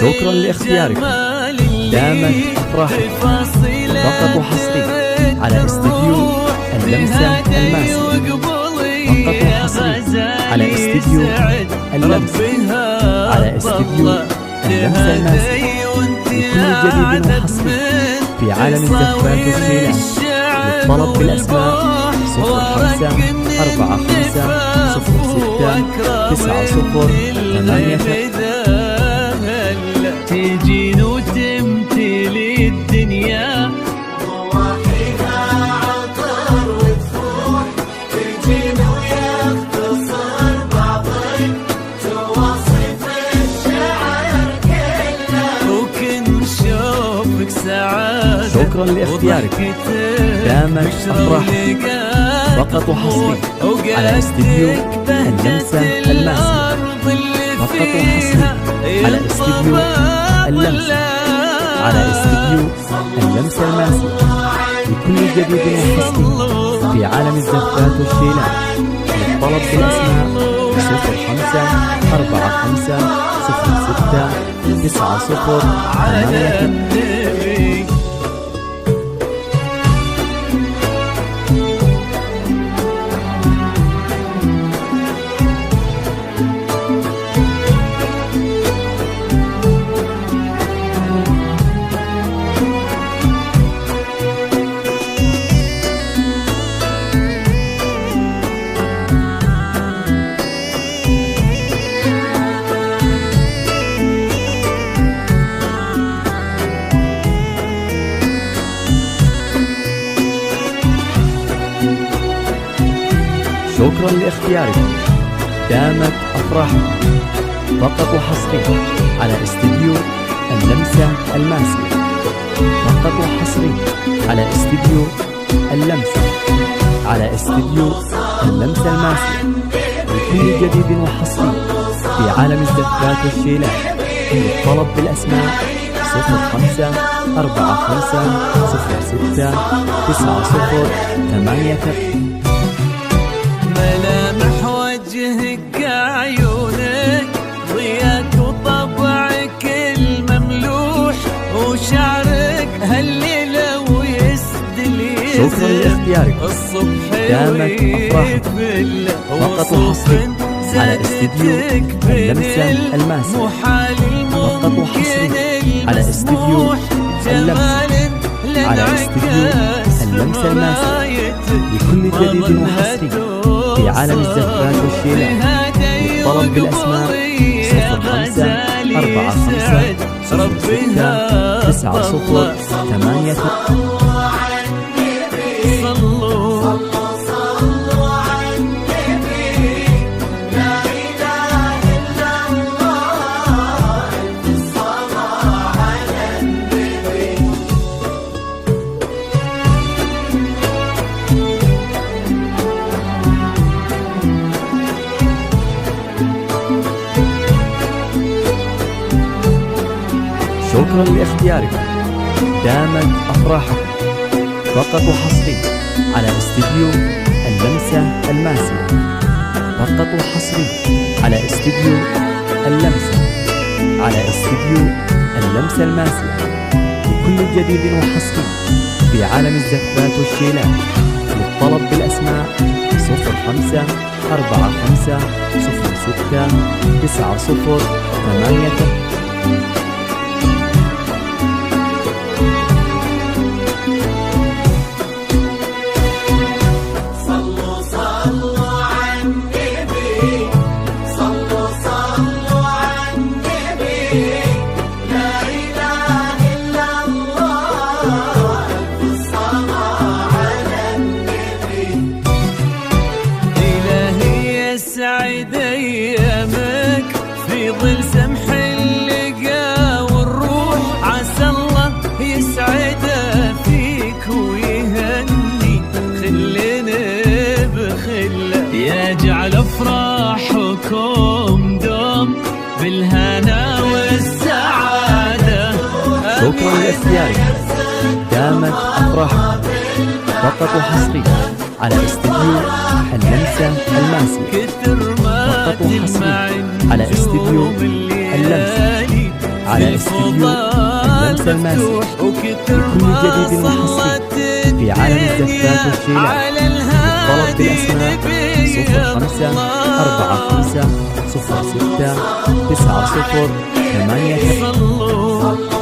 شكرا لاختياركم. دامت أفراحكم. فقط وحصري على استديو اللمسة الماسية. فقط وحصري على استديو اللمسة. على استديو اللمسة الماسية. لكل جديد وحصري في عالم الزفات والشيلات. للطلب بالأسماء 05 45 06 90 8. تجين وتمتلي الدنيا مواحيها عطر وتفوح. تجين ويختصر بعضك تواصف الشعر كله. وكن شوفك سعادة. شكرا لاختياركم. دامت أفراحكم. فقط وحصري على استديو اللمسة الماسية. فقط وحصري على استديو اللمسة. على استديو اللمسة الماسية. لكل جديد وحصري في عالم الزفات والشيلات. للطلب بالأسماء 05 45 06 90 8. شكرا لاختياركم. دامت أفراحكم. فقط وحصري على استديو اللمسة الماسية. فقط وحصري على استديو اللمسة. على استديو اللمسة الماسية. لكل جديد وحصري في عالم الزفات والشيلات. للطلب بالأسماء 05 45 06 90 8. ملامح وجهك عيونك ضياك وطبعك المملوح وشعرك هالليلة ويسدل شكرا لاختياركم. الصبح دامت أفراحكم. فقط وحصري على استديو اللمسة الماسية. فقط وحصري على استديو اللمسة. على استديو اللمسة الماسية. لكل جديد وحصري في عالم الزفات والشيلات. للطلب بالأسماء 05 45 06 90 8. شكرا لاختياركم. دامت أفراحكم. فقط وحصري على استديو اللمسة الماسية. فقط وحصري على استديو اللمسة. على استديو اللمسة الماسية. لكل جديد وحصري في عالم الزفات والشيلات. للطلب بالأسماء 05 45 06 90 8. يسعد ايامك في ظل سمح اللقا والروح. عسى الله يسعد فيك ويهني خلنا بخله. يجعل افراحكم دوم بالهنا والسعاده. شكرا لاختياركم. دامت أفراحكم. فقط وحصري على استديو اللمسة الماسية. فقط وحصري على استديو اللمسة. على استديو اللمسة الماسي. لكل جديد وحصري في عالم الزفات والشيلات الطلب بالأسماء 05 45 06 90 80.